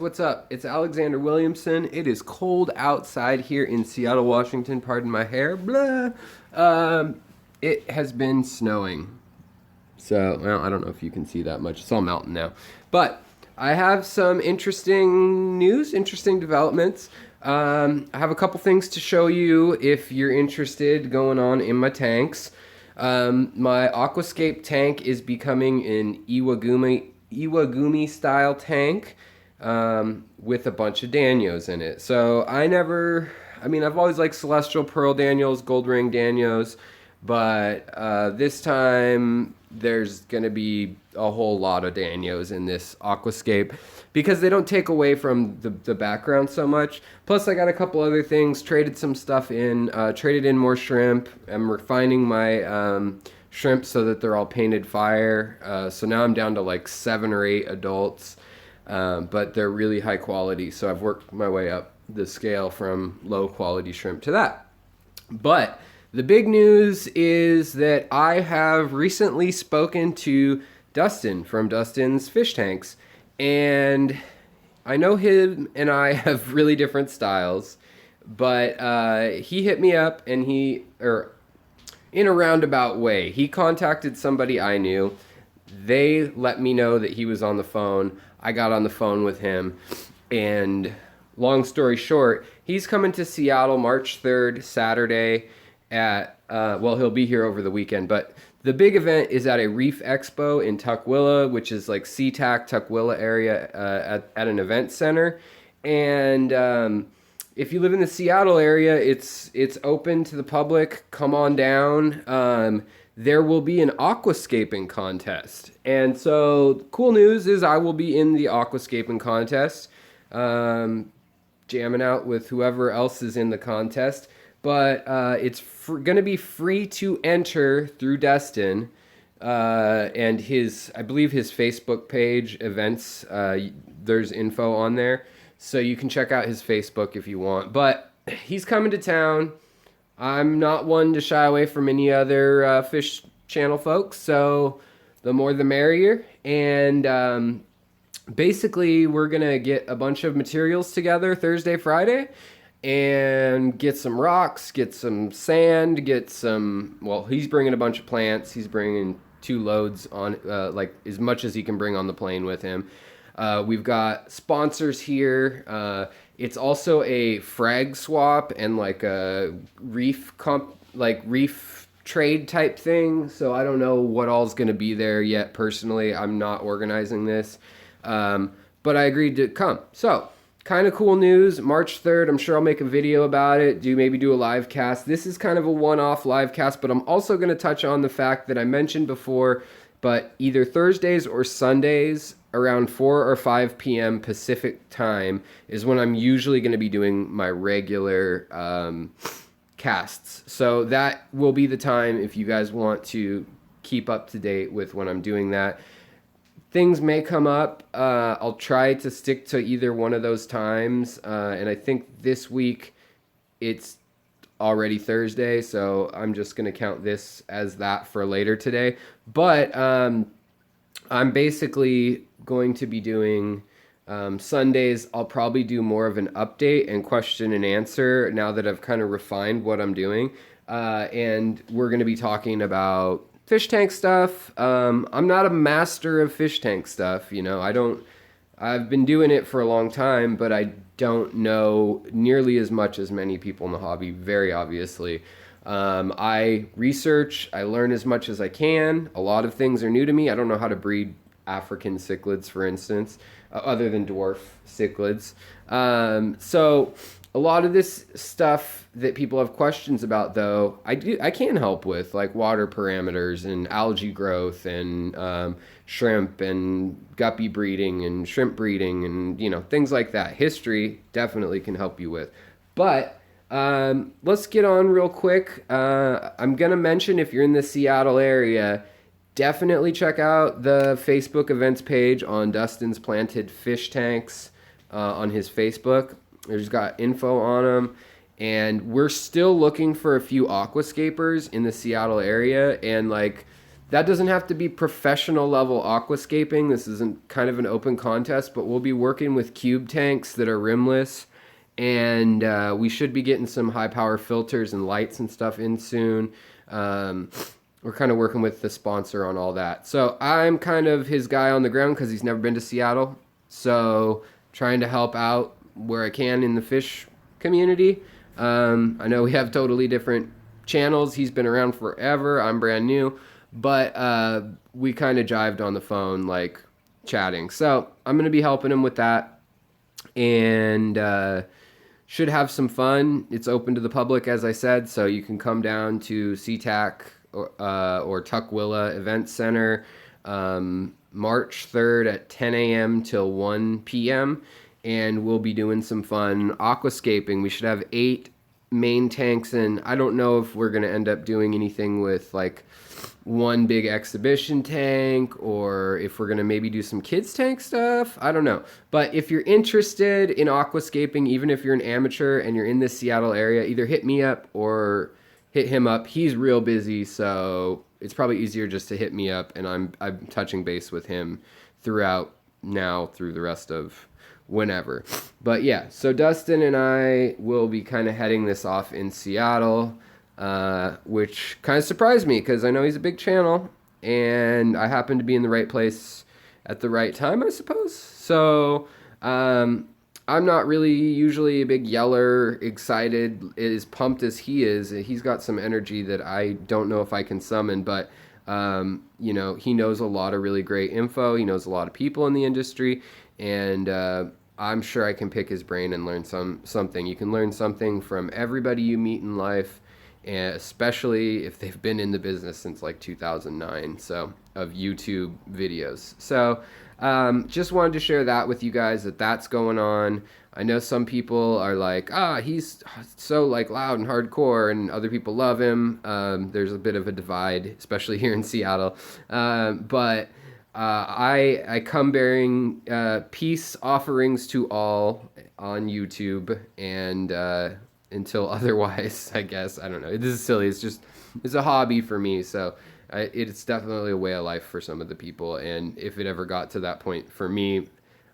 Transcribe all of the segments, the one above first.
What's up? It's Alexander Williamson. It is cold outside here in Seattle, Washington. Pardon my hair. Blah. It has been snowing. So, well, I don't know if you can see that much. It's all mountain now. But I have some interesting news, interesting developments. I have a couple things to show you if you're interested going on in my tanks. My Aquascape tank is becoming an Iwagumi style tank with a bunch of Danios in it. So I've always liked Celestial Pearl Danios, Gold Ring Danios, but this time there's going to be a whole lot of Danios in this Aquascape because they don't take away from the background so much. Plus, I got a couple other things, traded some stuff in, traded in more shrimp. I'm refining my shrimp so that they're all painted fire. So now I'm down to like 7 or 8 adults. But they're really high quality, so I've worked my way up the scale from low quality shrimp to that. But the big news is that I have recently spoken to Dustin from Dustin's Fish Tanks, and I know him and I have really different styles, but he hit me up and in a roundabout way, he contacted somebody I knew. They let me know that he was on the phone. I got on the phone with him, and long story short, he's coming to Seattle March 3rd, Saturday he'll be here over the weekend, but the big event is at a Reef Expo in Tukwila, which is like SeaTac, Tukwila area at an event center. And if you live in the Seattle area, it's open to the public. Come on down. There will be an aquascaping contest. And so cool news is I will be in the aquascaping contest, jamming out with whoever else is in the contest. But it's going to be free to enter through Dustin and I believe his Facebook page, events, there's info on there. So you can check out his Facebook if you want. But he's coming to town. I'm not one to shy away from any other fish channel folks, so the more the merrier. And basically, we're going to get a bunch of materials together Thursday, Friday, and get some rocks, get some sand, he's bringing a bunch of plants. He's bringing 2 loads on, like as much as he can bring on the plane with him. We've got sponsors here. It's also a frag swap and like a reef trade type thing. So I don't know what all's going to be there yet. Personally, I'm not organizing this, but I agreed to come. So kind of cool news. March 3rd. I'm sure I'll make a video about it. Maybe do a live cast. This is kind of a one-off live cast, but I'm also going to touch on the fact that I mentioned before, but either Thursdays or Sundays around 4 or 5 p.m. Pacific time is when I'm usually going to be doing my regular casts. So that will be the time if you guys want to keep up to date with when I'm doing that. Things may come up. I'll try to stick to either one of those times. And I think this week it's already Thursday, so I'm just going to count this as that for later today. But I'm basically going to be doing Sundays. I'll probably do more of an update and question and answer now that I've kind of refined what I'm doing. And we're going to be talking about fish tank stuff. I'm not a master of fish tank stuff. I've been doing it for a long time, but I don't know nearly as much as many people in the hobby, very obviously. I research, I learn as much as I can. A lot of things are new to me. I don't know how to breed African cichlids, for instance, other than dwarf cichlids. So a lot of this stuff that people have questions about, though, I can help with, like water parameters and algae growth and shrimp and guppy breeding and shrimp breeding and things like that. History definitely can help you with. But let's get on real quick. I'm gonna mention, if you're in the Seattle area, definitely check out the Facebook events page on Dustin's Planted Fish Tanks on his Facebook. There's got info on them. And we're still looking for a few aquascapers in the Seattle area. And That doesn't have to be professional level aquascaping. This isn't kind of an open contest, but we'll be working with cube tanks that are rimless, and we should be getting some high power filters and lights and stuff in soon. We're kind of working with the sponsor on all that. So I'm kind of his guy on the ground because he's never been to Seattle. So trying to help out where I can in the fish community. I know we have totally different channels. He's been around forever. I'm brand new. But we kind of jived on the phone, like chatting. So I'm going to be helping him with that. And should have some fun. It's open to the public, as I said. So you can come down to SeaTac or Tukwila Event Center March 3rd at 10 a.m. till 1 p.m. And we'll be doing some fun aquascaping. We should have 8 main tanks, and I don't know if we're going to end up doing anything with like one big exhibition tank or if we're going to maybe do some kids tank stuff. I don't know. But if you're interested in aquascaping, even if you're an amateur and you're in this Seattle area, either hit me up or hit him up. He's real busy, so it's probably easier just to hit me up, and I'm touching base with him throughout now through the rest of whenever. But yeah, so Dustin and I will be kind of heading this off in Seattle, which kind of surprised me because I know he's a big channel and I happen to be in the right place at the right time, I suppose. So I'm not really usually a big yeller, excited, as pumped as he is. He's got some energy that I don't know if I can summon, but you know, he knows a lot of really great info. He knows a lot of people in the industry, and I'm sure I can pick his brain and learn something. You can learn something from everybody you meet in life, and especially if they've been in the business since like 2009, so of YouTube videos. So just wanted to share that with you guys, that's going on. I know some people are like, he's so like loud and hardcore, and other people love him. There's a bit of a divide, especially here in Seattle. But I come bearing peace offerings to all on YouTube, and until otherwise, I guess. I don't know. This is silly. It's a hobby for me, so it's definitely a way of life for some of the people. And if it ever got to that point for me,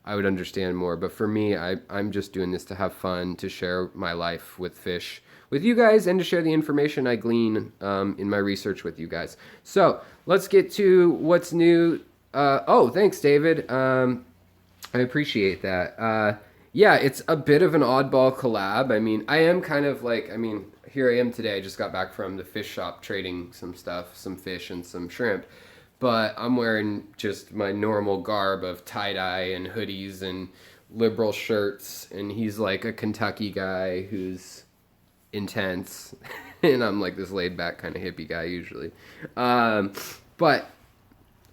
I would understand more. But for me, I'm just doing this to have fun, to share my life with fish with you guys, and to share the information I glean in my research with you guys. So let's get to what's new. Thanks, David. I appreciate that. Yeah, it's a bit of an oddball collab. I mean, I am kind of like, here I am today. I just got back from the fish shop trading some stuff, some fish and some shrimp. But I'm wearing just my normal garb of tie-dye and hoodies and liberal shirts. And he's like a Kentucky guy who's intense. And I'm like this laid-back kind of hippie guy usually. But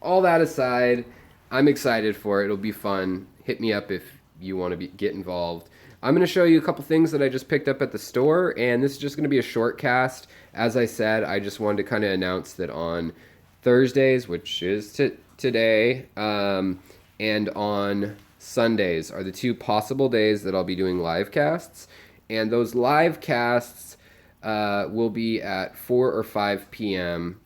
all that aside, I'm excited for it. It'll be fun. Hit me up if you want to get involved. I'm going to show you a couple things that I just picked up at the store, and this is just going to be a short cast. As I said, I just wanted to kind of announce that on Thursdays, which is today, and on Sundays are the 2 possible days that I'll be doing live casts. And those live casts will be at 4 or 5 p.m.,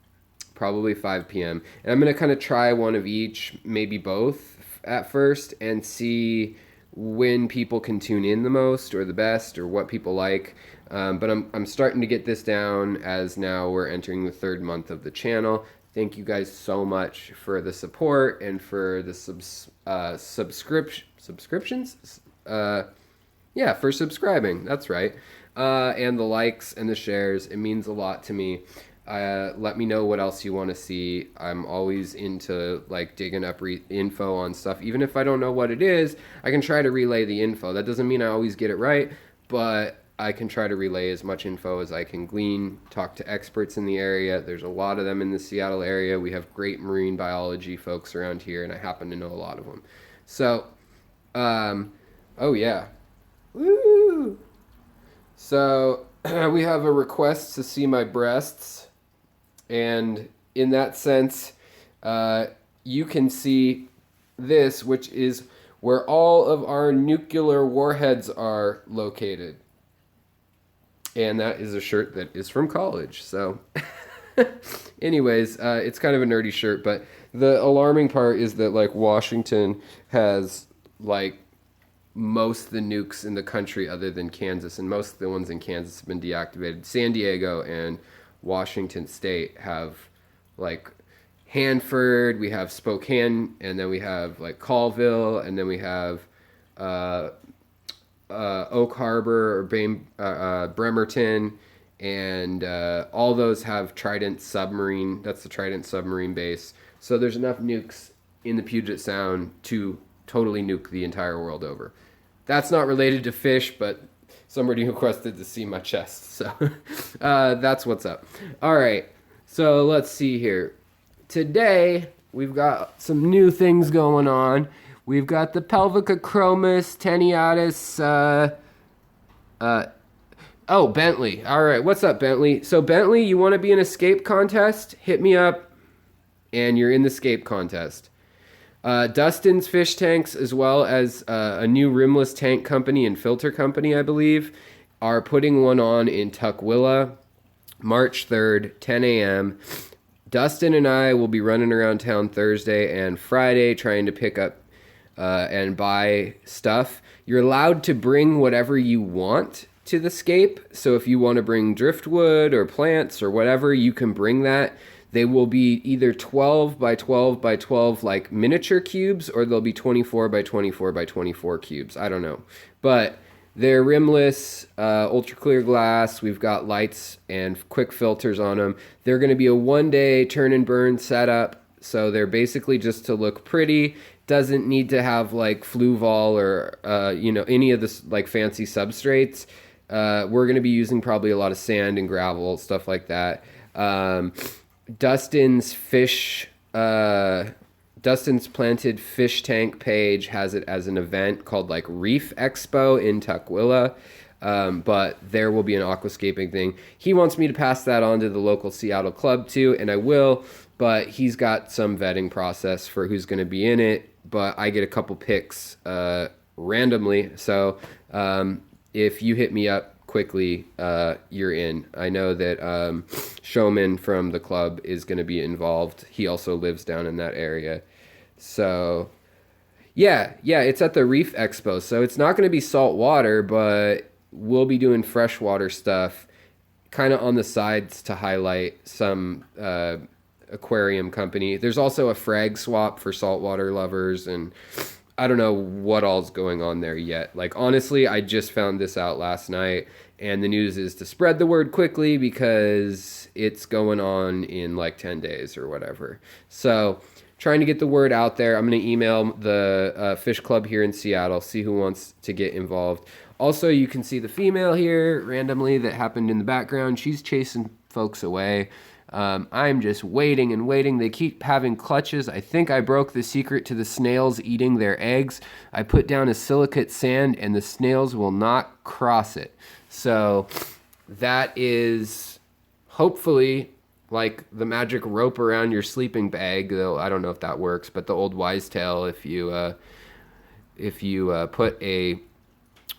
probably 5 p.m. And I'm going to kind of try one of each, maybe both at first, and see when people can tune in the most or the best, or what people like. But I'm starting to get this down, as now we're entering the 3rd month of the channel. Thank you guys so much for the support and for the subscriptions. For subscribing. That's right. And the likes and the shares. It means a lot to me. Let me know what else you want to see. I'm always into like digging up info on stuff. Even if I don't know what it is, I can try to relay the info. That doesn't mean I always get it right, but I can try to relay as much info as I can glean, talk to experts in the area. There's a lot of them in the Seattle area. We have great marine biology folks around here, and I happen to know a lot of them. So, oh yeah. Woo! So, we have a request to see my breasts. And in that sense, you can see this, which is where all of our nuclear warheads are located. And that is a shirt that is from college. So Anyways, it's kind of a nerdy shirt, but the alarming part is that like Washington has like most of the nukes in the country other than Kansas, and most of the ones in Kansas have been deactivated. San Diego and Washington State have like Hanford, we have Spokane, and then we have like Colville, and then we have Oak Harbor or Bremerton, and all those have Trident submarine. That's the Trident submarine base. So there's enough nukes in the Puget Sound to totally nuke the entire world over. That's not related to fish, but somebody requested to see my chest, so that's what's up. All right, so let's see here. Today we've got some new things going on. We've got the Pelvicochromis tenuatus. Oh, Bentley. All right, what's up, Bentley? So Bentley, you want to be in a scape contest? Hit me up, and you're in the scape contest. Dustin's fish tanks, as well as a new rimless tank company and filter company, I believe, are putting one on in Tukwila, March 3rd, 10 a.m. Dustin and I will be running around town Thursday and Friday trying to pick up and buy stuff. You're allowed to bring whatever you want to the scape. So if you want to bring driftwood or plants or whatever, you can bring that. They will be either 12 by 12 by 12 like miniature cubes, or they'll be 24 by 24 by 24 cubes. I don't know. But they're rimless, ultra clear glass. We've got lights and quick filters on them. They're going to be a one-day turn and burn setup. So they're basically just to look pretty. Doesn't need to have like Fluval or, any of this like fancy substrates. We're going to be using probably a lot of sand and gravel, stuff like that. Dustin's planted fish tank page has it as an event called like Reef Expo in Tukwila. But there will be an aquascaping thing. He wants me to pass that on to the local Seattle club too, and I will, but he's got some vetting process for who's going to be in it, but I get a couple picks randomly. So if you hit me up quickly, you're in. I know that Showman from the club is going to be involved. He also lives down in that area. So yeah, it's at the Reef Expo. So it's not going to be salt water, but we'll be doing freshwater stuff kind of on the sides to highlight some aquarium company. There's also a frag swap for saltwater lovers, and I don't know what all's going on there yet. Like, honestly, I just found this out last night, and the news is to spread the word quickly because it's going on in like 10 days or whatever. So trying to get the word out there. I'm going to email the fish club here in Seattle, see who wants to get involved. Also, you can see the female here randomly that happened in the background. She's chasing folks away. I'm just waiting and waiting. They keep having clutches. I think I broke the secret to the snails eating their eggs. I put down a silicate sand and the snails will not cross it. So that is hopefully like the magic rope around your sleeping bag, though I don't know if that works, but the old wise tale, if you put a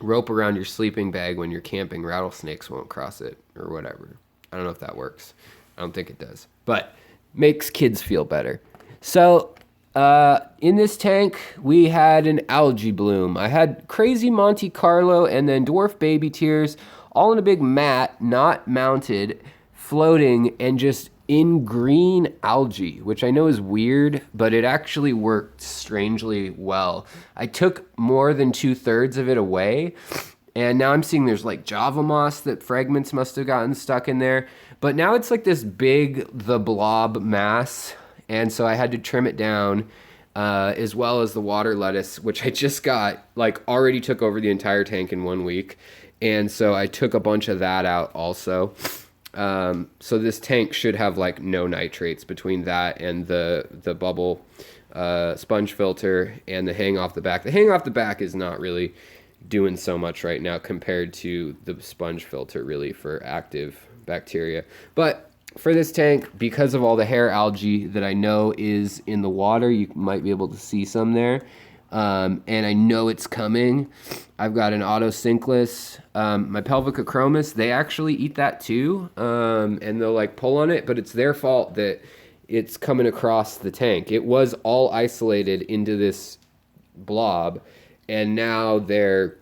rope around your sleeping bag when you're camping, rattlesnakes won't cross it or whatever. I don't know if that works. I don't think it does, but makes kids feel better. So in this tank, we had an algae bloom. I had crazy Monte Carlo and then dwarf baby tears all in a big mat, not mounted, floating, and just in green algae, which I know is weird, but it actually worked strangely well. I took more than 2/3 of it away, and now I'm seeing there's like Java moss that fragments must have gotten stuck in there. But now it's like this big, the blob mass, and so I had to trim it down, as well as the water lettuce, which I just got, like already took over the entire tank in 1 week. And so I took a bunch of that out also. So this tank should have like no nitrates between that and the bubble sponge filter and the hang off the back. The hang off the back is not really doing so much right now compared to the sponge filter really for active bacteria. But for this tank, because of all the hair algae that I know is in the water, you might be able to see some there. And I know it's coming. I've got an autosinkless. My pelvicochromis, they actually eat that too, and they'll like pull on it, but it's their fault that it's coming across the tank. It was all isolated into this blob, and now they're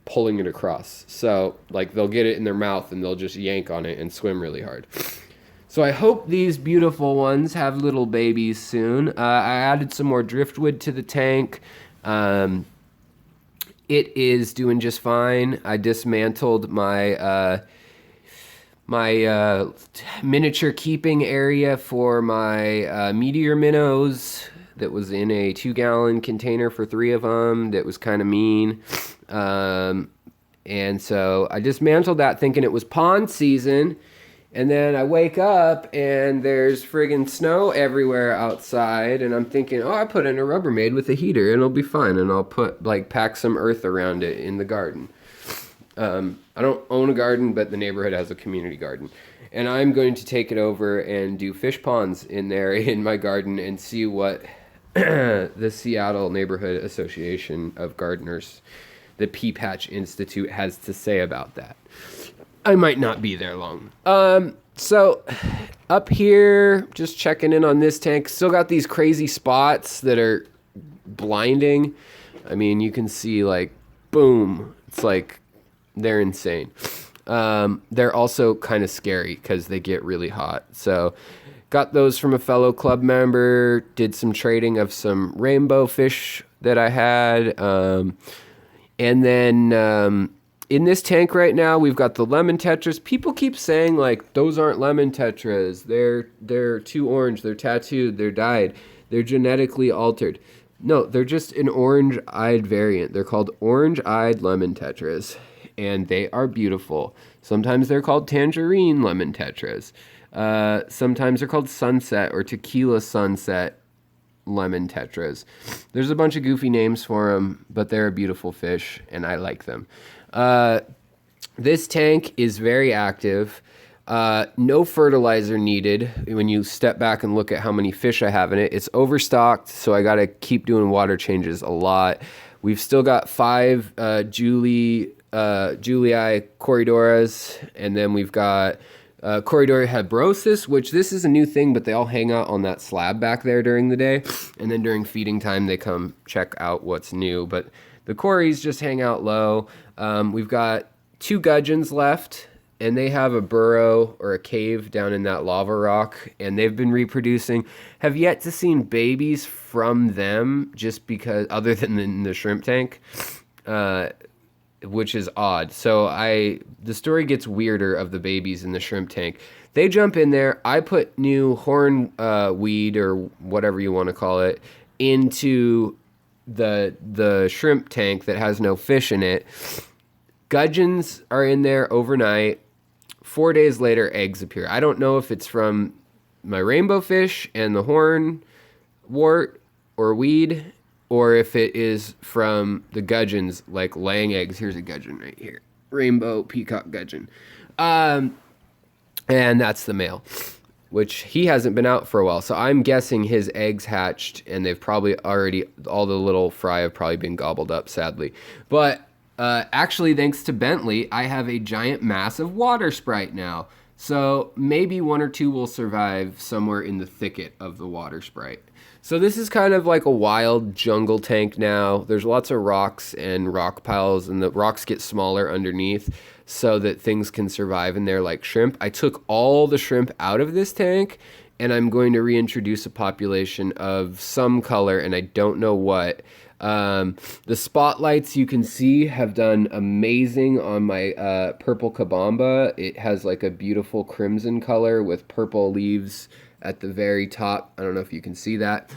pulling it across. So like they'll get it in their mouth and they'll just yank on it and swim really hard. So I hope these beautiful ones have little babies soon. I added some more driftwood to the tank. It is doing just fine. I dismantled my miniature keeping area for my meteor minnows that was in a 2-gallon container for 3 of them. That was kind of mean. And so I dismantled that thinking it was pond season. And then I wake up and there's friggin' snow everywhere outside. And I'm thinking, oh, I put in a Rubbermaid with a heater and it'll be fine. And I'll pack some earth around it in the garden. I don't own a garden, but the neighborhood has a community garden. And I'm going to take it over and do fish ponds in there in my garden and see what the Seattle Neighborhood Association of Gardeners, the Pea Patch Institute, has to say about that. I might not be there long. So up here, just checking in on this tank. Still got these crazy spots that are blinding. I mean, you can see like, boom. It's like, they're insane. They're also kind of scary because they get really hot. So got those from a fellow club member, did some trading of some rainbow fish that I had. And then in this tank right now, we've got the lemon tetras. People keep saying like, those aren't lemon tetras. They're too orange. They're tattooed. They're dyed. They're genetically altered. No, they're just an orange-eyed variant. They're called orange-eyed lemon tetras, and they are beautiful. Sometimes they're called tangerine lemon tetras. Sometimes they're called sunset or tequila sunset lemon tetras. There's a bunch of goofy names for them, but they're a beautiful fish, and I like them. This tank is very active. No fertilizer needed when you step back and look at how many fish I have in it. It's overstocked, so I got to keep doing water changes a lot. We've still got 5 Julii Corydoras, and then we've got Corydoria habrosus, which this is a new thing, but they all hang out on that slab back there during the day, and then during feeding time they come check out what's new. But the Corys just hang out low. We've got 2 gudgeons left, and they have a burrow or a cave down in that lava rock, and they've been reproducing. Have yet to see babies from them, just because, other than in the shrimp tank, which is odd. So the story gets weirder of the babies in the shrimp tank. They jump in there. I put new horn weed, or whatever you want to call it, into the shrimp tank that has no fish in it. Gudgeons are in there overnight. 4 days later, eggs appear. I don't know if it's from my rainbow fish and the horn wort or weed, or if it is from the gudgeons, like laying eggs. Here's a gudgeon right here. Rainbow peacock gudgeon. And that's the male, which he hasn't been out for a while. So I'm guessing his eggs hatched, and they've probably already, all the little fry have probably been gobbled up, sadly. But actually, thanks to Bentley, I have a giant massive water sprite now. So maybe 1 or 2 will survive somewhere in the thicket of the water sprite. So this is kind of like a wild jungle tank now. There's lots of rocks and rock piles, and the rocks get smaller underneath so that things can survive in there like shrimp. I took all the shrimp out of this tank, and I'm going to reintroduce a population of some color, and I don't know what. The spotlights you can see have done amazing on my purple kabamba. It has like a beautiful crimson color with purple leaves at the very top. I don't know if you can see that.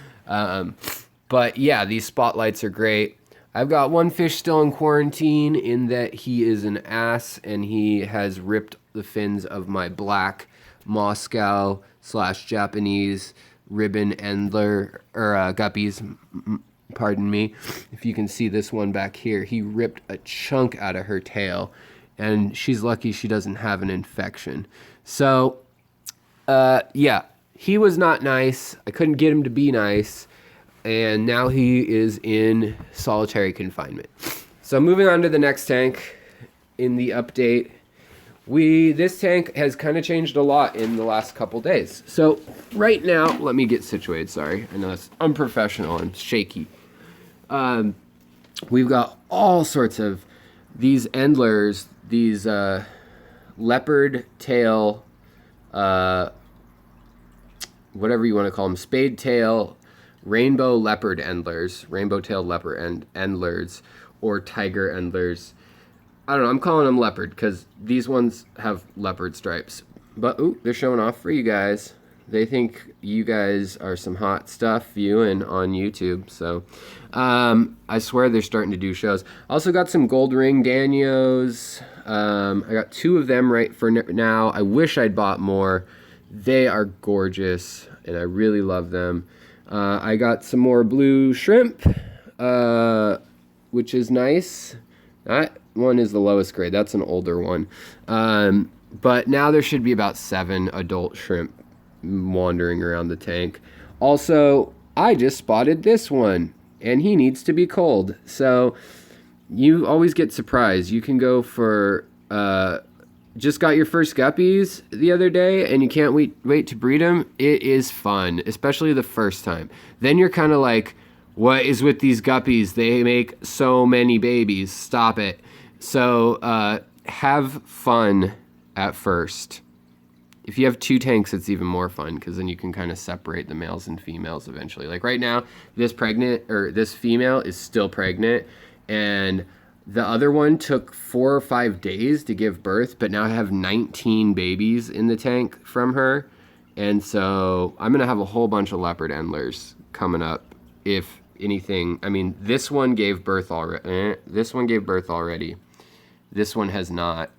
But yeah, these spotlights are great. I've got one fish still in quarantine in that he is an ass, and he has ripped the fins of my black Moscow / Japanese ribbon endler, or guppies. Pardon me. If you can see this one back here, he ripped a chunk out of her tail, and she's lucky she doesn't have an infection. So, yeah, he was not nice. I couldn't get him to be nice. and now he is in solitary confinement. So moving on to the next tank in the update. This tank has kind of changed a lot in the last couple days. So right now, let me get situated. Sorry, I know it's unprofessional and shaky. We've got all sorts of these endlers, these leopard tail, whatever you want to call them, spade tail, rainbow leopard endlers, rainbow tailed leopard endlers, or tiger endlers. I don't know, I'm calling them leopard because these ones have leopard stripes. But, ooh, they're showing off for you guys. They think you guys are some hot stuff viewing on YouTube. So, I swear they're starting to do shows. Also got some gold ring Danios. I got 2 of them right for now. I wish I'd bought more. They are gorgeous, and I really love them. I got some more blue shrimp, which is nice. That one is the lowest grade. That's an older one. But now there should be about 7 adult shrimp wandering around the tank. Also, I just spotted this one, and he needs to be cold. So you always get surprised. You can go for... just got your first guppies the other day and you can't wait to breed them. It is fun, especially the first time. Then you're kind of like, what is with these guppies? They make so many babies. Stop it. So have fun at first. If you have 2 tanks, it's even more fun because then you can kind of separate the males and females eventually. Like right now, this female is still pregnant, and the other one took 4 or 5 days to give birth, but now I have 19 babies in the tank from her. And so I'm going to have a whole bunch of leopard endlers coming up. If anything, I mean, this one gave birth already. This one gave birth already. This one has not.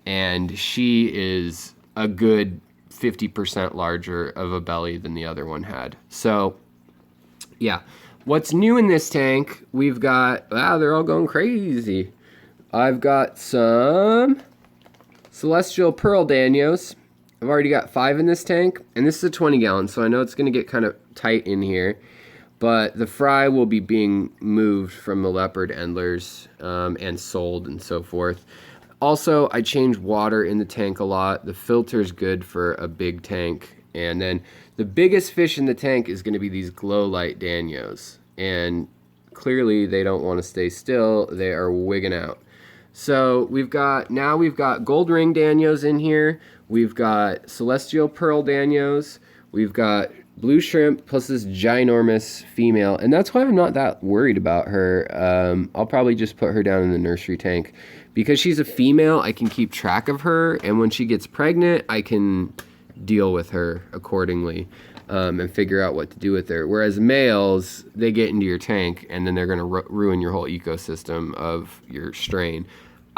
And she is a good 50% larger of a belly than the other one had. So, yeah. What's new in this tank, we've got... Wow, they're all going crazy. I've got some Celestial Pearl Danios. I've already got 5 in this tank. And this is a 20 gallon, so I know it's going to get kind of tight in here. But the fry will be being moved from the leopard endlers and sold and so forth. Also, I change water in the tank a lot. The filter's good for a big tank. And then the biggest fish in the tank is going to be these glow light Danios. And clearly they don't want to stay still. They are wigging out. So we've got gold ring Danios in here. We've got celestial pearl Danios. We've got blue shrimp plus this ginormous female. And that's why I'm not that worried about her. I'll probably just put her down in the nursery tank. Because she's a female, I can keep track of her. And when she gets pregnant, I can deal with her accordingly and figure out what to do with her. Whereas males, they get into your tank and then they're going to ruin your whole ecosystem of your strain.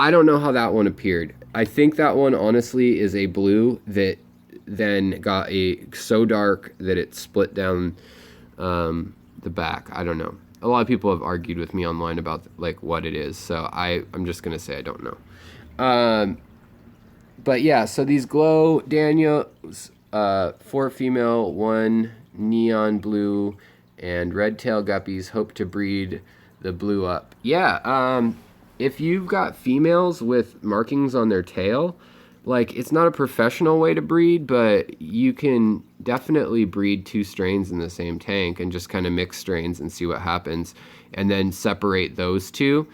I don't know how that one appeared. I think that one honestly is a blue that then got so dark that it split down the back. I don't know. A lot of people have argued with me online about like what it is, so I'm just gonna say I don't know. But yeah, so these glow Danios, 4 female, 1 neon blue, and red tail guppies. Hope to breed the blue up. Yeah, if you've got females with markings on their tail, like it's not a professional way to breed, but you can definitely breed 2 strains in the same tank and just kind of mix strains and see what happens, and then separate those 2.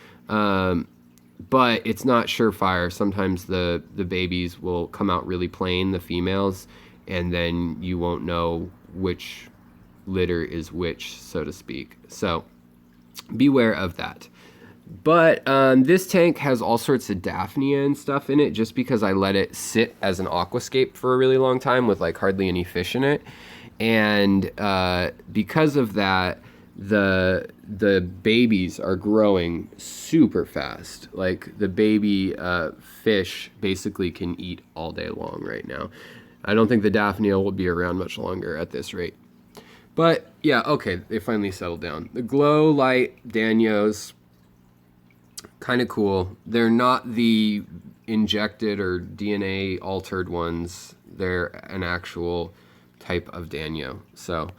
But it's not surefire. Sometimes the babies will come out really plain, the females, and then you won't know which litter is which, so to speak. So beware of that. But this tank has all sorts of Daphnia and stuff in it just because I let it sit as an aquascape for a really long time with like hardly any fish in it. And because of that, the babies are growing super fast. Like the baby fish basically can eat all day long right now. I don't think the Daphnia will be around much longer at this rate. But yeah, okay, they finally settled down. The glow light Danios, kind of cool. They're not the injected or DNA altered ones. They're an actual type of Danio. So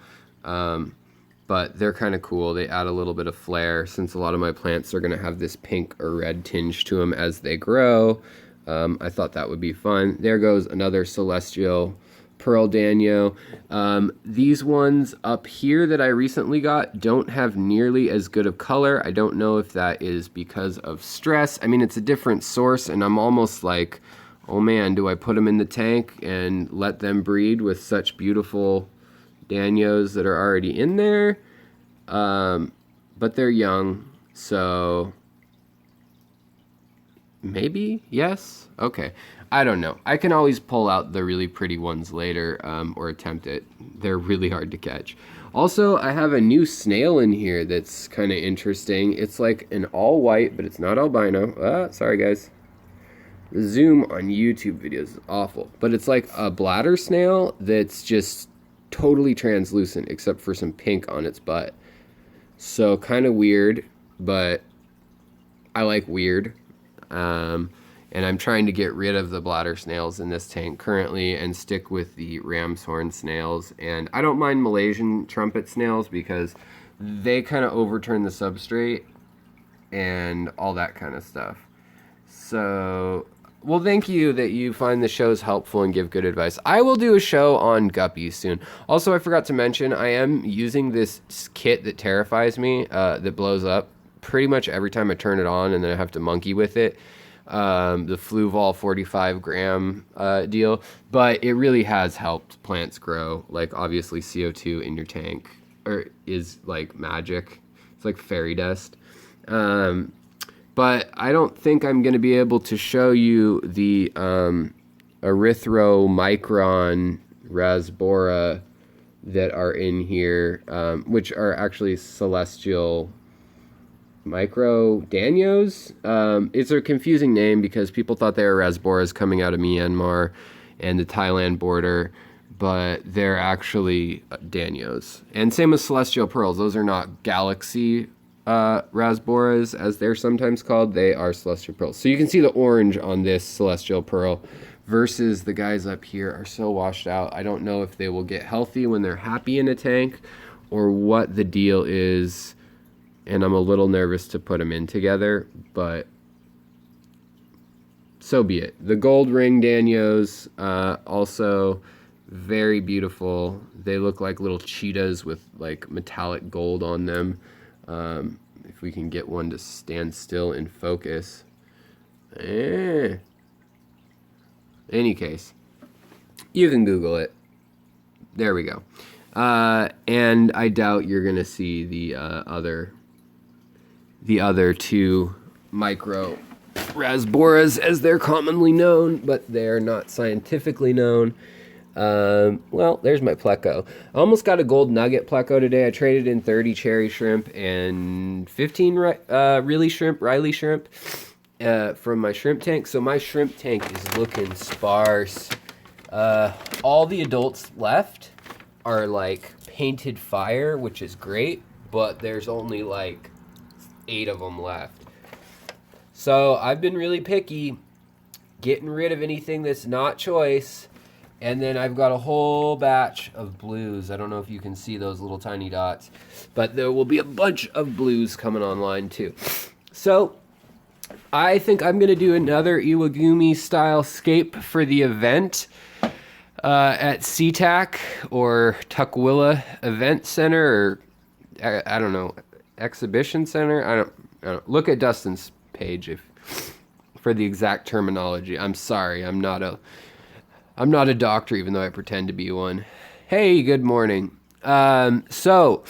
but they're kind of cool. They add a little bit of flair since a lot of my plants are going to have this pink or red tinge to them as they grow. I thought that would be fun. There goes another celestial pearl Danio. These ones up here that I recently got don't have nearly as good of color. I don't know if that is because of stress. I mean, it's a different source, and I'm almost like, oh man, do I put them in the tank and let them breed with such beautiful Danios that are already in there? But they're young, so maybe yes. Okay, I don't know. I can always pull out the really pretty ones later, or attempt it. They're really hard to catch. Also, I have a new snail in here that's kind of interesting. It's like an all white, but it's not albino. Sorry guys. The zoom on YouTube videos is awful, but it's like a bladder snail that's just totally translucent except for some pink on its butt. So kind of weird, but I like weird. And I'm trying to get rid of the bladder snails in this tank currently and stick with the ram's horn snails. And I don't mind Malaysian trumpet snails because they kind of overturn the substrate and all that kind of stuff. So, well, thank you that you find the shows helpful and give good advice. I will do a show on guppies soon. Also, I forgot to mention, I am using this kit that terrifies me, that blows up pretty much every time I turn it on, and then I have to monkey with it. The Fluval 45 gram deal, but it really has helped plants grow. Like, obviously CO2 in your tank is like magic. It's like fairy dust. But I don't think I'm going to be able to show you the erythromicron rasbora that are in here, which are actually celestial micro Danios. It's a confusing name because people thought they were rasboras coming out of Myanmar and the Thailand border, but they're actually Danios. And same with celestial pearls. Those are not galaxy rasboras, as they're sometimes called. They are celestial pearls. So you can see the orange on this celestial pearl versus the guys up here are so washed out. I don't know if they will get healthy when they're happy in a tank or what the deal is. And I'm a little nervous to put them in together, but so be it. The gold ring Danios, also very beautiful. They look like little cheetahs with like metallic gold on them. If we can get one to stand still in focus. Any case, you can Google it. There we go. And I doubt you're gonna see the other two micro rasboras as they're commonly known, but they're not scientifically known. Well, there's my pleco. I almost got a gold nugget pleco today. I traded in 30 cherry shrimp and 15 Riley shrimp from my shrimp tank. So my shrimp tank is looking sparse. All the adults left are like painted fire, which is great, but there's only like 8 of them left. So I've been really picky, getting rid of anything that's not choice. And then I've got a whole batch of blues. I don't know if you can see those little tiny dots, but there will be a bunch of blues coming online too. So I think I'm going to do another Iwagumi style scape for the event at SeaTac or Tukwila Event Center, or I don't know, Exhibition Center. I don't look at Dustin's page for the exact terminology. I'm sorry, I'm not a doctor, even though I pretend to be one. Hey, good morning. So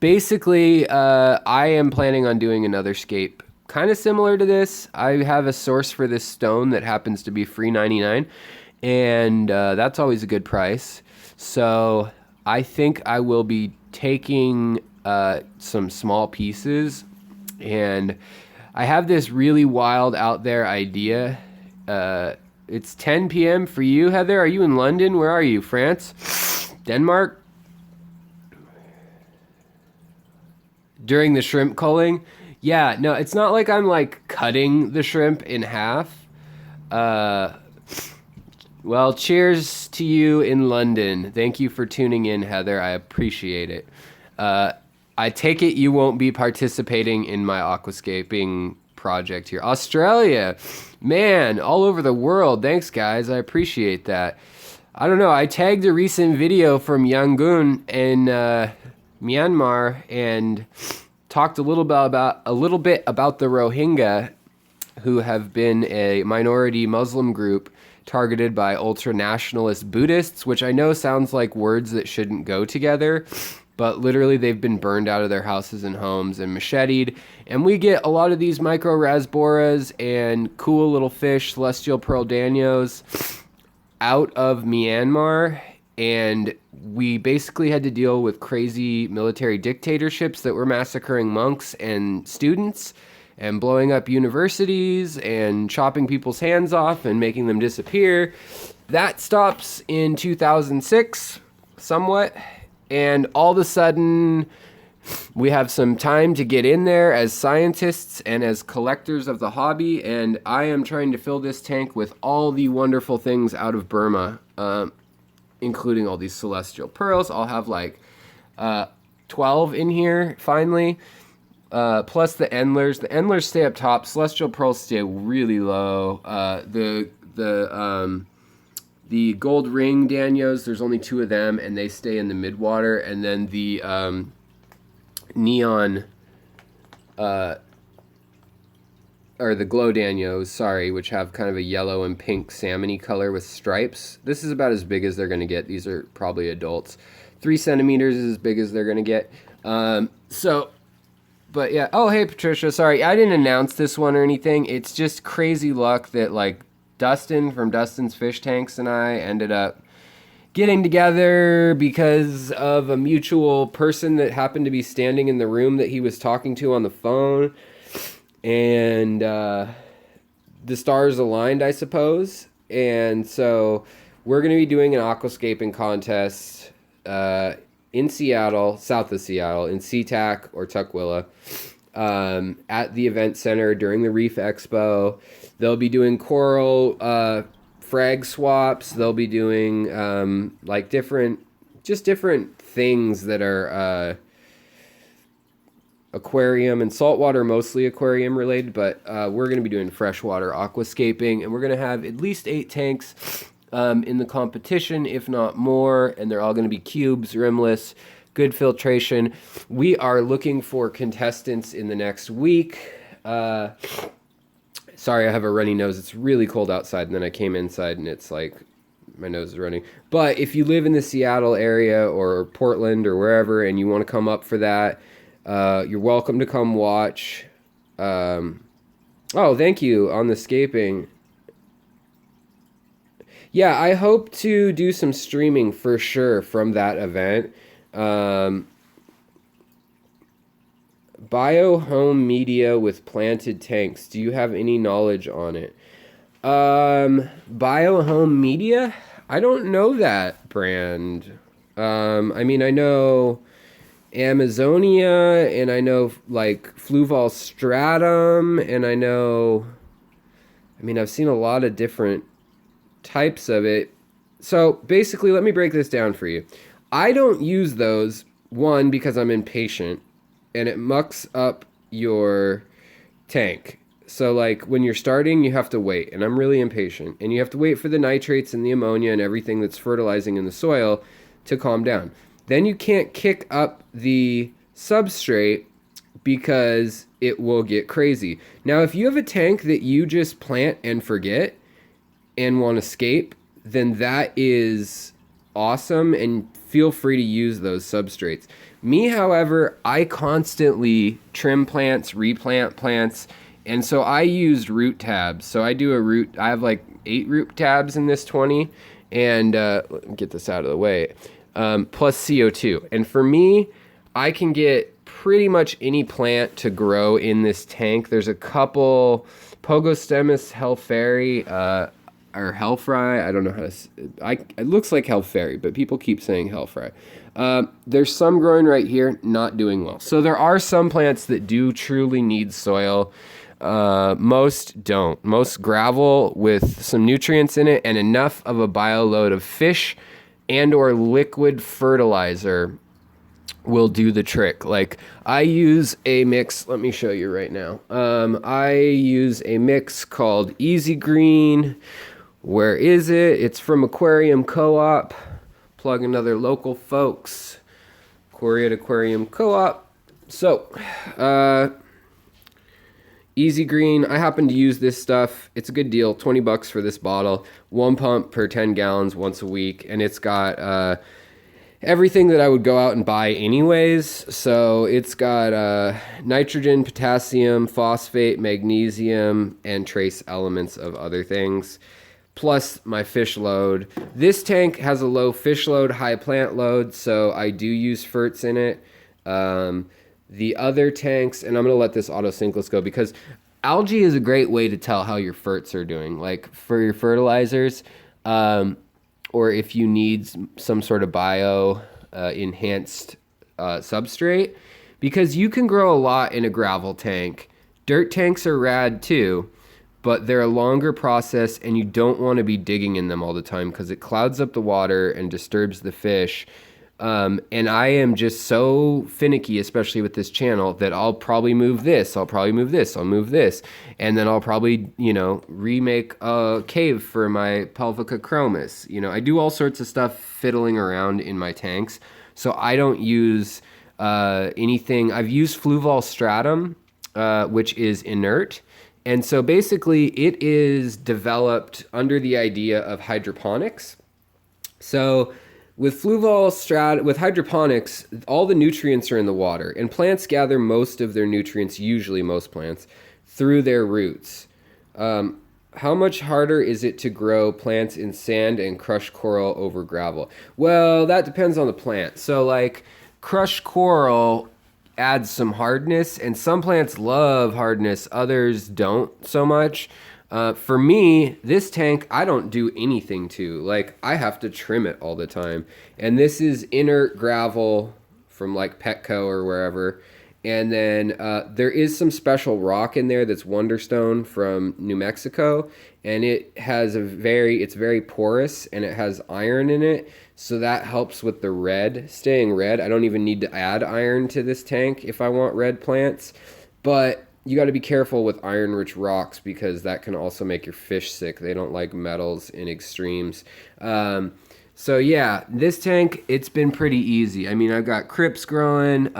basically, I am planning on doing another scape kind of similar to this. I have a source for this stone that happens to be free 99, and that's always a good price. So I think I will be taking some small pieces, and I have this really wild out there idea. It's 10 p.m. for you, Heather. Are you in London? Where are you? France? Denmark? During the shrimp culling? Yeah, no, it's not like I'm like cutting the shrimp in half. Well, cheers to you in London. Thank you for tuning in, Heather. I appreciate it. I take it you won't be participating in my aquascaping project here. Australia, man, all over the world. Thanks, guys. I appreciate that. I don't know. I tagged a recent video from Yangon in Myanmar and talked a little bit about the Rohingya, who have been a minority Muslim group targeted by ultra-nationalist Buddhists, which I know sounds like words that shouldn't go together, but literally they've been burned out of their houses and homes and macheted. And we get a lot of these micro rasboras and cool little fish, celestial pearl Danios, out of Myanmar. And we basically had to deal with crazy military dictatorships that were massacring monks and students and blowing up universities and chopping people's hands off and making them disappear. That stops in 2006, somewhat. And all of a sudden, we have some time to get in there as scientists and as collectors of the hobby. And I am trying to fill this tank with all the wonderful things out of Burma, including all these celestial pearls. I'll have like 12 in here, finally. Plus the endlers. The endlers stay up top. Celestial pearls stay really low. The gold ring Danios, there's only 2 of them, and they stay in the midwater. And then the neon, or the glow Danios, sorry, which have kind of a yellow and pink salmon-y color with stripes. This is about as big as they're going to get. These are probably adults. 3 centimeters is as big as they're going to get. But yeah, oh, hey, Patricia, sorry, I didn't announce this one or anything. It's just crazy luck that, like, Dustin from Dustin's Fish Tanks and I ended up getting together because of a mutual person that happened to be standing in the room that he was talking to on the phone. And the stars aligned, I suppose. And so we're going to be doing an aquascaping contest in Seattle, south of Seattle, in SeaTac or Tukwila, at the event center during the Reef Expo. They'll be doing coral frag swaps. They'll be doing like different things that are aquarium and saltwater, mostly aquarium related, but we're going to be doing freshwater aquascaping, and we're going to have at least 8 tanks in the competition, if not more, and they're all going to be cubes, rimless, good filtration. We are looking for contestants in the next week. Sorry, I have a runny nose. It's really cold outside, and then I came inside, and it's like my nose is running. But if you live in the Seattle area or Portland or wherever, and you want to come up for that, you're welcome to come watch. Oh, thank you on the scaping. Yeah, I hope to do some streaming for sure from that event. Bio-home media with planted tanks. Do you have any knowledge on it? Bio-home media? I don't know that brand. I mean, I know Amazonia, and I know like Fluval Stratum, and I know, I mean, I've seen a lot of different types of it. So basically, let me break this down for you. I don't use those, one, because I'm impatient, and it mucks up your tank. So like when you're starting, you have to wait, and I'm really impatient, and you have to wait for the nitrates and the ammonia and everything that's fertilizing in the soil to calm down. Then you can't kick up the substrate because it will get crazy. Now, if you have a tank that you just plant and forget and want to scape, then that is awesome, and feel free to use those substrates. Me, however, I constantly trim plants, replant plants, and so I used root tabs. So I have like 8 root tabs in this 20, and let me get this out of the way, plus CO2. And for me, I can get pretty much any plant to grow in this tank. There's a couple, Pogostemus hellfairy, or hellfry, I don't know how to, it looks like hellfairy, but people keep saying hellfry. There's some growing right here, not doing well. So there are some plants that do truly need soil. Most don't. Most gravel with some nutrients in it and enough of a bio load of fish and or liquid fertilizer will do the trick. Like I use a mix, let me show you right now. I use a mix called Easy Green. Where is it? It's from Aquarium Co-op. Plug another local folks. Quarriet Aquarium Co-op. So, Easy Green. I happen to use this stuff. It's a good deal. $20 for this bottle. 1 pump per 10 gallons once a week. And it's got everything that I would go out and buy anyways. So it's got nitrogen, potassium, phosphate, magnesium, and trace elements of other things. Plus my fish load. This tank has a low fish load, high plant load, so I do use ferts in it. The other tanks, and I'm going to let this auto-synkless go because algae is a great way to tell how your ferts are doing. Like for your fertilizers, or if you need some sort of bio enhanced substrate, because you can grow a lot in a gravel tank. Dirt tanks are rad too, but they're a longer process and you don't want to be digging in them all the time because it clouds up the water and disturbs the fish. And I am just so finicky, especially with this channel, that I'll probably move this, I'll move this, and then I'll probably, remake a cave for my Pelvica chromis. I do all sorts of stuff fiddling around in my tanks, so I don't use anything. I've used Fluval stratum, which is inert, and so basically it is developed under the idea of hydroponics. So with with hydroponics, all the nutrients are in the water, and plants gather most of their nutrients, usually most plants, through their roots. How much harder is it to grow plants in sand and crushed coral over gravel? Well, that depends on the plant. So like crushed coral adds some hardness, and some plants love hardness, others don't so much. For me, this tank, I don't do anything to. Like, I have to trim it all the time. And this is inert gravel from, like, Petco or wherever. And then there is some special rock in there that's Wonderstone from New Mexico. And it has it's very porous, and it has iron in it. So that helps with the red, staying red. I don't even need to add iron to this tank if I want red plants. But you got to be careful with iron-rich rocks because that can also make your fish sick. They don't like metals in extremes. So yeah, this tank, it's been pretty easy. I mean, I've got crypts growing.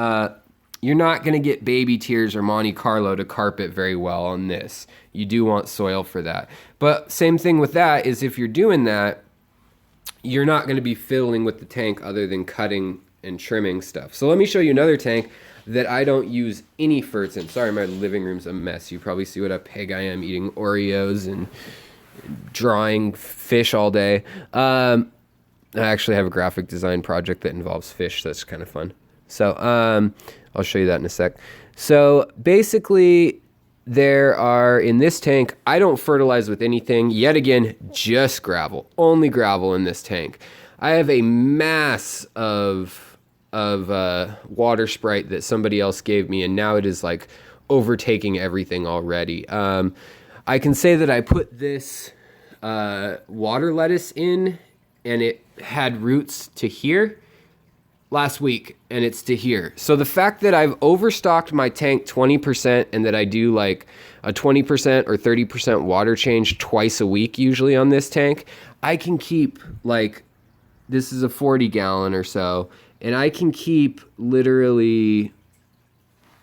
You're not going to get baby tears or Monte Carlo to carpet very well on this. You do want soil for that. But same thing with that is if you're doing that, you're not going to be fiddling with the tank other than cutting and trimming stuff. So let me show you another tank that I don't use any ferts in. Sorry, my living room's a mess. You probably see what a pig I am, eating Oreos and drawing fish all day. I actually have a graphic design project that involves fish. That's kind of fun. So I'll show you that in a sec. So basically, there are, in this tank, I don't fertilize with anything. Yet again, just gravel. Only gravel in this tank. I have a mass of water sprite that somebody else gave me, and now it is like overtaking everything already. I can say that I put this water lettuce in, and it had roots to here last week, and it's to here. So the fact that I've overstocked my tank 20% and that I do like a 20% or 30% water change twice a week usually on this tank, I can keep like, this is a 40 gallon or so, and I can keep literally,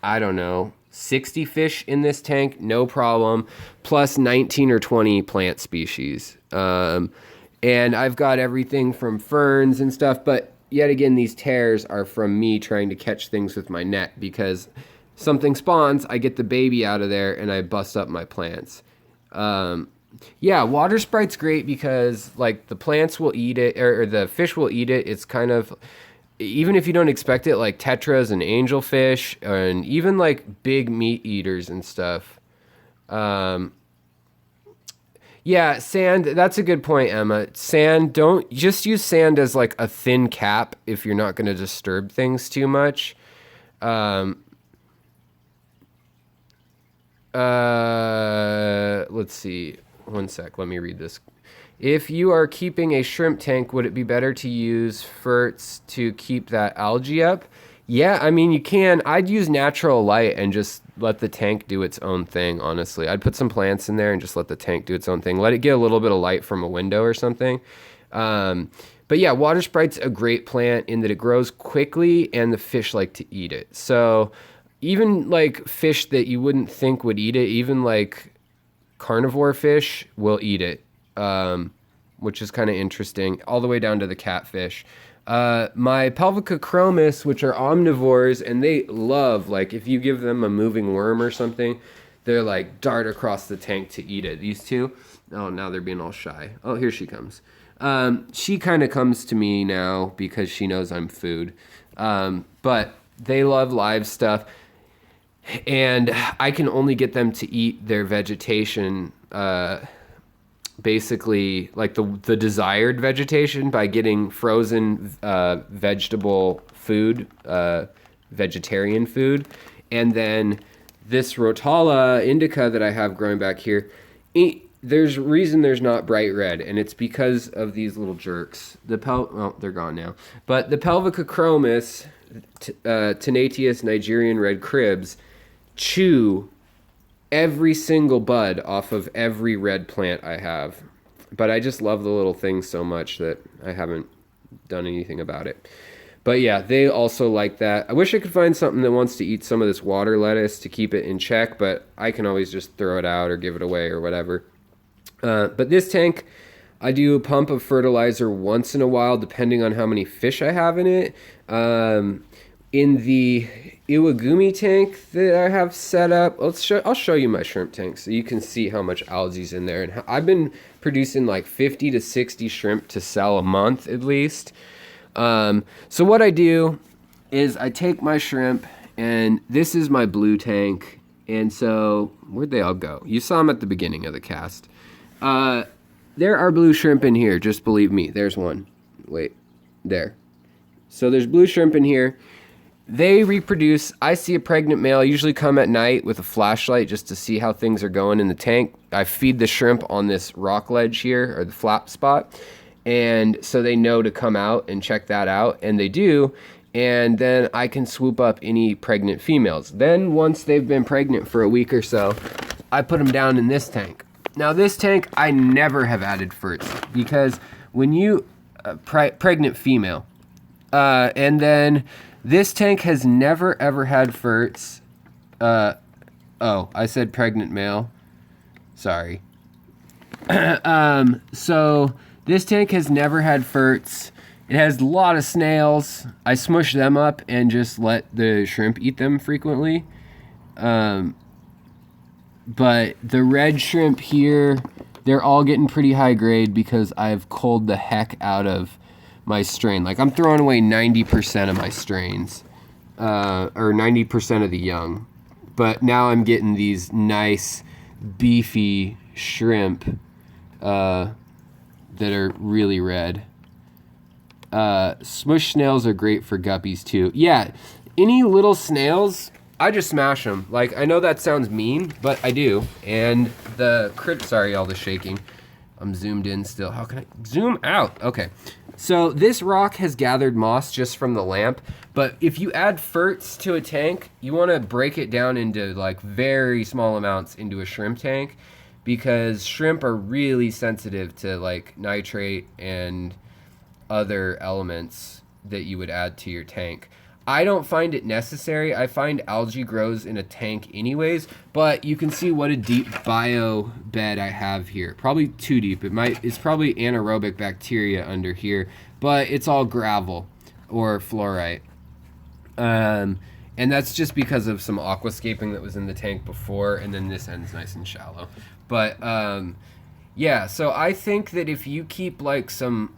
I don't know, 60 fish in this tank, no problem, plus 19 or 20 plant species. And I've got everything from ferns and stuff, but yet again, these tears are from me trying to catch things with my net because something spawns, I get the baby out of there, and I bust up my plants. Yeah, water sprite's great because like the plants will eat it, or the fish will eat it. It's kind of, even if you don't expect it, like tetras and angelfish, and even like big meat eaters and stuff. Yeah, sand, that's a good point, Emma. Sand, don't just use sand as like a thin cap if you're not going to disturb things too much. Let's see. One sec, let me read this. If you are keeping a shrimp tank, would it be better to use ferts to keep that algae up? Yeah, I mean, you can. I'd use natural light and just let the tank do its own thing, honestly. I'd put some plants in there and just let the tank do its own thing. Let it get a little bit of light from a window or something. Um, but yeah, water sprite's a great plant in that it grows quickly and the fish like to eat it. So even like fish that you wouldn't think would eat it, even like carnivore fish will eat it, which is kind of interesting, all the way down to the catfish. My Pelvica chromis, which are omnivores, and they love, like, if you give them a moving worm or something, they're like dart across the tank to eat it. These two, oh, now they're being all shy. Oh, here she comes. She kind of comes to me now because she knows I'm food. But they love live stuff, and I can only get them to eat their vegetation, basically like the desired vegetation by getting frozen vegetable food, vegetarian food. And then this Rotala indica that I have growing back here, there's a reason there's not bright red, and it's because of these little jerks. Well, they're gone now. But the Pelvica chromis, Tenateus Nigerian red cribs, chew every single bud off of every red plant I have. But I just love the little things so much that I haven't done anything about it. But yeah, they also like that. I wish I could find something that wants to eat some of this water lettuce to keep it in check, but I can always just throw it out or give it away or whatever. But this tank, I do a pump of fertilizer once in a while, depending on how many fish I have in it. In the Iwagumi tank that I have set up, I'll show you my shrimp tank so you can see how much algae's in there. And I've been producing like 50 to 60 shrimp to sell a month at least. So what I do is I take my shrimp, and this is my blue tank. And so where'd they all go? You saw them at the beginning of the cast. There are blue shrimp in here, just believe me. There's one. Wait, there. So there's blue shrimp in here. They reproduce. I see a pregnant male, usually come at night with a flashlight just to see how things are going in the tank. I feed the shrimp on this rock ledge here, or the flap spot, and so they know to come out and check that out, and they do, and then I can swoop up any pregnant females. Then once they've been pregnant for a week or so, I put them down in this tank. Now this tank, I never have added ferts, because when you, pregnant female, and then this tank has never ever had ferts. Oh, I said pregnant male. Sorry. So this tank has never had ferts. It has a lot of snails. I smush them up and just let the shrimp eat them frequently. But the red shrimp here, they're all getting pretty high grade because I've culled the heck out of my strain. Like, I'm throwing away 90% of my strains, or 90% of the young. But now I'm getting these nice, beefy shrimp that are really red. Smush snails are great for guppies too. Yeah, any little snails, I just smash them. Like, I know that sounds mean, but I do. And sorry, all the shaking. I'm zoomed in still. How can I zoom out? Okay. So this rock has gathered moss just from the lamp, but if you add ferts to a tank, you want to break it down into like very small amounts into a shrimp tank, because shrimp are really sensitive to like nitrate and other elements that you would add to your tank. I don't find it necessary. I find algae grows in a tank anyways, but you can see what a deep bio bed I have here. Probably too deep. It's probably anaerobic bacteria under here, but it's all gravel or fluorite. And that's just because of some aquascaping that was in the tank before, and then this end's nice and shallow. But yeah, so I think that if you keep like some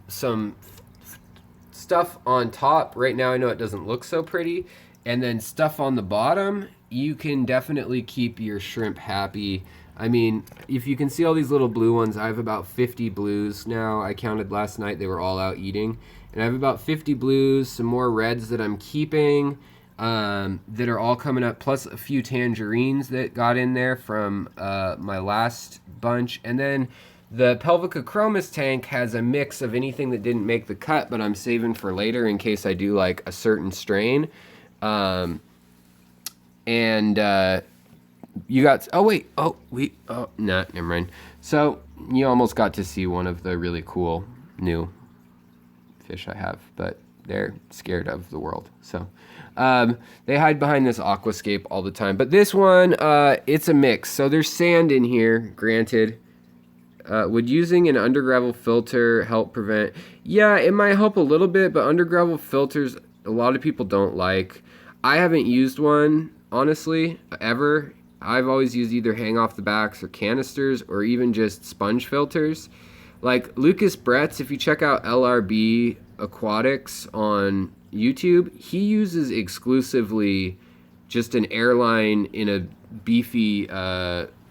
stuff on top, right now I know it doesn't look so pretty, and then stuff on the bottom, you can definitely keep your shrimp happy. I mean, if you can see all these little blue ones, I have about 50 blues now. I counted last night, they were all out eating. And I have about 50 blues, some more reds that I'm keeping, that are all coming up, plus a few tangerines that got in there from my last bunch. And then the Pelvica chromis tank has a mix of anything that didn't make the cut, but I'm saving for later in case I do like a certain strain. And you got, nah, never mind. So you almost got to see one of the really cool new fish I have, but they're scared of the world. So they hide behind this aquascape all the time. But this one, it's a mix. So there's sand in here, granted. Would using an undergravel filter help prevent? Yeah, it might help a little bit, but undergravel filters, a lot of people don't like. I haven't used one, honestly, ever. I've always used either hang off the backs or canisters or even just sponge filters. Like Lucas Bretz, if you check out LRB Aquatics on YouTube, he uses exclusively just an airline in a beefy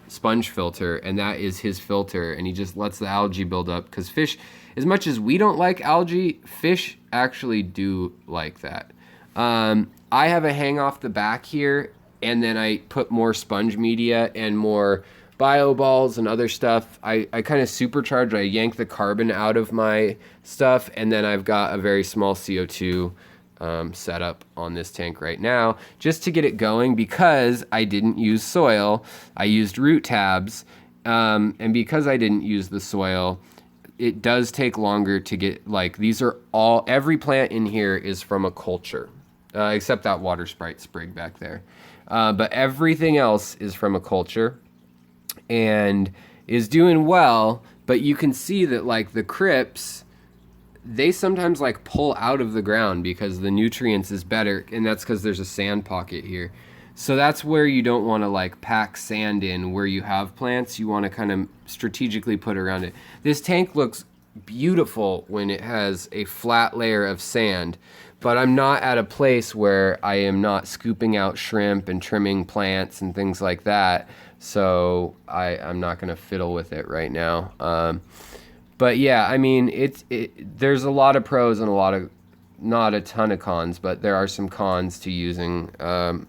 sponge filter, and that is his filter, and he just lets the algae build up, because fish, as much as we don't like algae, fish actually do like that. I have a hang off the back here, and then I put more sponge media and more bio balls and other stuff. I kind of supercharge. I yank the carbon out of my stuff, and then I've got a very small CO2 setup on this tank right now just to get it going, because I didn't use soil. I used root tabs, and because I didn't use the soil, it does take longer to get, like, these are all, every plant in here is from a culture, except that water sprite sprig back there. But everything else is from a culture and is doing well, but you can see that, like, the crypts, they sometimes, like, pull out of the ground because the nutrients is better, and that's because there's a sand pocket here. So that's where you don't want to, like, pack sand in where you have plants. You want to kind of strategically put around it. This tank looks beautiful when it has a flat layer of sand, but I'm not at a place where I am not scooping out shrimp and trimming plants and things like that. So I'm not going to fiddle with it right now. But yeah, I mean, there's a lot of pros and not a ton of cons, but there are some cons to using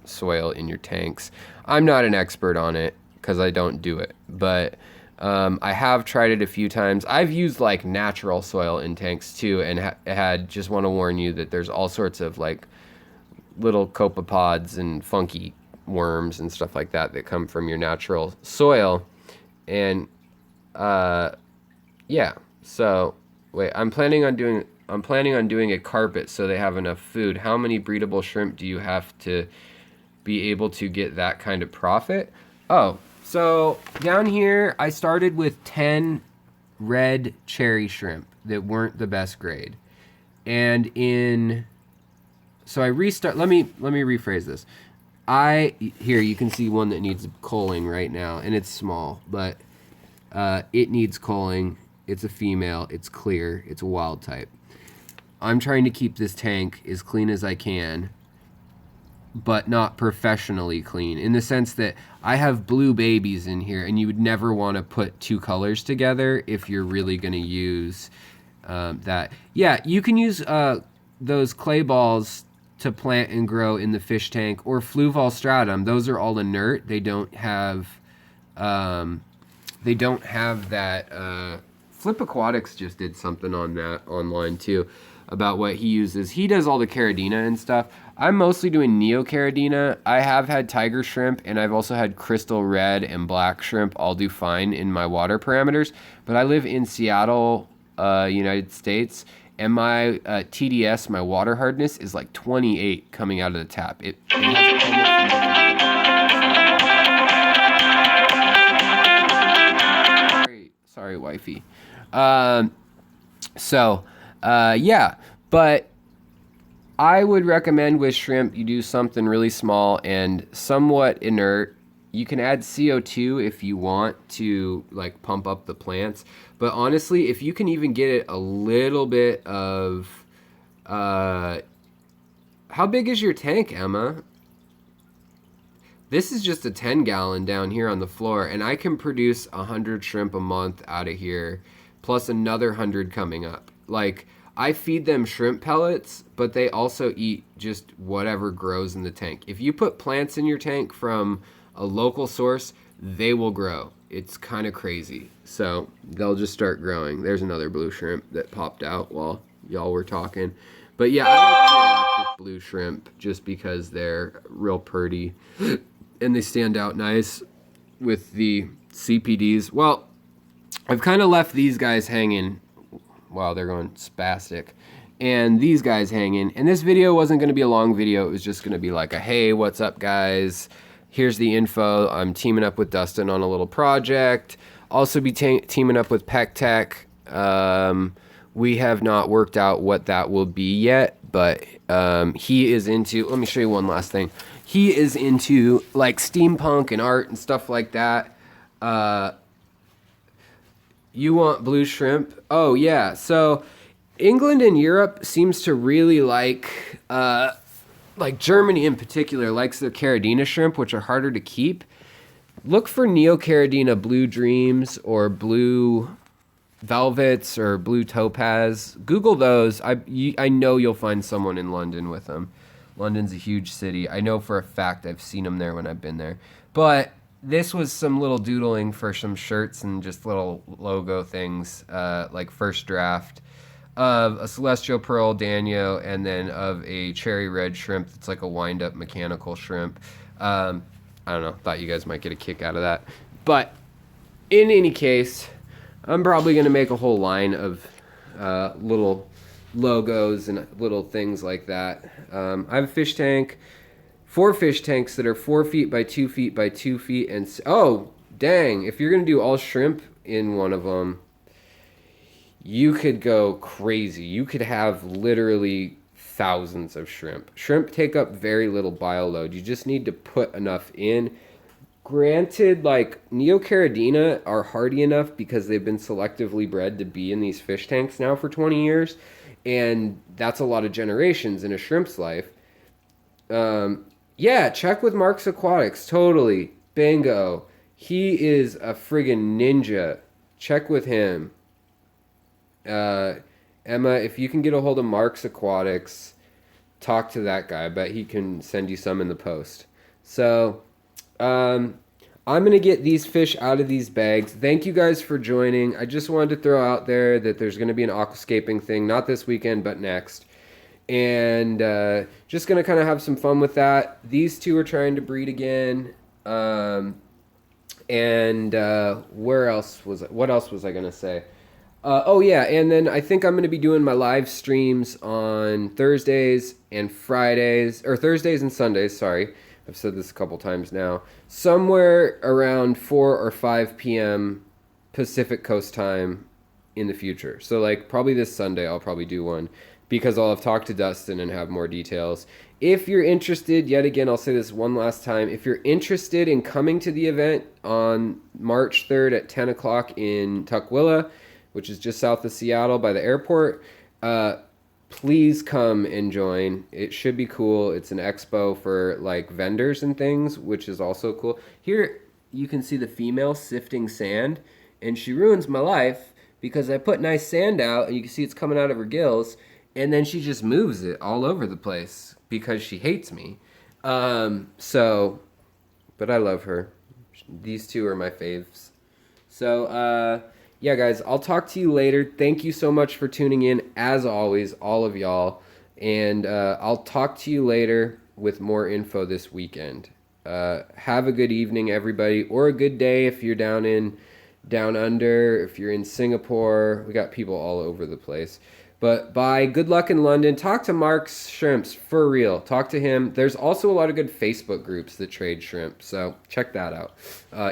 soil in your tanks. I'm not an expert on it because I don't do it, but I have tried it a few times. I've used, like, natural soil in tanks too, and just want to warn you that there's all sorts of, like, little copepods and funky worms and stuff like that come from your natural soil. And yeah, so wait, I'm planning on doing a carpet so they have enough food. How many breedable shrimp do you have to be able to get that kind of profit? Oh, so down here I started with 10 red cherry shrimp that weren't the best grade. And so I restart, let me rephrase this. Here you can see one that needs culling right now, and it's small, but it needs culling. It's a female, it's clear, it's a wild type. I'm trying to keep this tank as clean as I can, but not professionally clean, in the sense that I have blue babies in here, and you would never want to put two colors together if you're really going to use that. Yeah, you can use those clay balls to plant and grow in the fish tank, or fluval stratum. Those are all inert. They don't have that. Flip Aquatics just did something on that online too, about what he uses. He does all the caridina and stuff. I'm mostly doing neocaridina. I have had tiger shrimp, and I've also had crystal red and black shrimp all do fine in my water parameters. But I live in Seattle, United States, and my TDS, my water hardness, is like 28 coming out of the tap. It has almost... Sorry, wifey. Yeah, but I would recommend with shrimp you do something really small and somewhat inert. You can add CO2 if you want to, like, pump up the plants, but honestly, if you can even get it a little bit of how big is your tank, Emma? This is just a 10-gallon down here on the floor, and I can produce 100 shrimp a month out of here, plus another 100 coming up. Like, I feed them shrimp pellets, but they also eat just whatever grows in the tank. If you put plants in your tank from a local source, they will grow. It's kind of crazy. So they'll just start growing. There's another blue shrimp that popped out while y'all were talking. But yeah, I like the electric blue shrimp just because they're real pretty and they stand out nice with the CPDs. Well, I've kind of left these guys hanging. Wow, they're going spastic. And these guys hanging. And this video wasn't going to be a long video. It was just going to be like a, hey, what's up, guys? Here's the info. I'm teaming up with Dustin on a little project. Also be teaming up with Peck Tech. We have not worked out what that will be yet, but he is into, let me show you one last thing. He is into like steampunk and art and stuff like that. You want blue shrimp? Oh yeah, so England and Europe seems to really like Germany in particular likes their Caridina shrimp, which are harder to keep. Look for Neocaridina blue dreams or blue velvets or blue topaz. Google those. I know you'll find someone in London with them. London's a huge city. I know for a fact I've seen them there when I've been there. But this was some little doodling for some shirts and just little logo things, like first draft of a celestial pearl Danio and then of a cherry red shrimp that's like a wind-up mechanical shrimp. I don't know. Thought you guys might get a kick out of that. But in any case, I'm probably going to make a whole line of little logos and little things like that. I have a fish tank, 4 fish tanks that are 4 feet by 2 feet by 2 feet. And oh, dang, if you're going to do all shrimp in one of them, you could go crazy. You could have literally thousands of shrimp. Shrimp take up very little bio load. You just need to put enough in. Granted, like Neocaridina are hardy enough because they've been selectively bred to be in these fish tanks now for 20 years. And that's a lot of generations in a shrimp's life. Yeah, check with Mark's Aquatics. Totally. Bingo. He is a friggin' ninja. Check with him. Emma, if you can get a hold of Mark's Aquatics, talk to that guy. I bet he can send you some in the post. So, I'm going to get these fish out of these bags. Thank you guys for joining. I just wanted to throw out there that there's going to be an aquascaping thing, not this weekend, but next. And just going to kind of have some fun with that. These two are trying to breed again. What else was I going to say? Oh yeah, and then I think I'm going to be doing my live streams on Thursdays and Fridays, or Thursdays and Sundays, sorry. I've said this a couple times now. Somewhere around 4 or 5 p.m. Pacific Coast time in the future. So like probably this Sunday I'll probably do one because I'll have talked to Dustin and have more details. If you're interested, yet again, I'll say this one last time. If you're interested in coming to the event on March 3rd at 10 o'clock in Tukwila, which is just south of Seattle by the airport, please come and join. It should be cool. It's an expo for like vendors and things, which is also cool. Here you can see the female sifting sand, and she ruins my life because I put nice sand out and you can see it's coming out of her gills, and then she just moves it all over the place because she hates me. But I love her. These two are my faves. So, yeah, guys, I'll talk to you later. Thank you so much for tuning in, as always, all of y'all. And I'll talk to you later with more info this weekend. Have a good evening, everybody, or a good day if you're down under, if you're in Singapore. We got people all over the place. But bye. Good luck in London. Talk to Mark's Shrimps, for real. Talk to him. There's also a lot of good Facebook groups that trade shrimp, so check that out.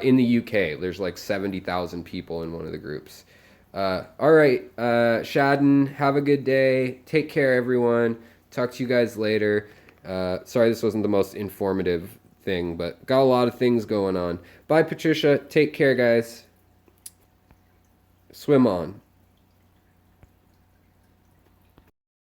In the UK, there's like 70,000 people in one of the groups. All right, Shadden, have a good day. Take care, everyone. Talk to you guys later. Sorry this wasn't the most informative thing, but got a lot of things going on. Bye, Patricia. Take care, guys. Swim on.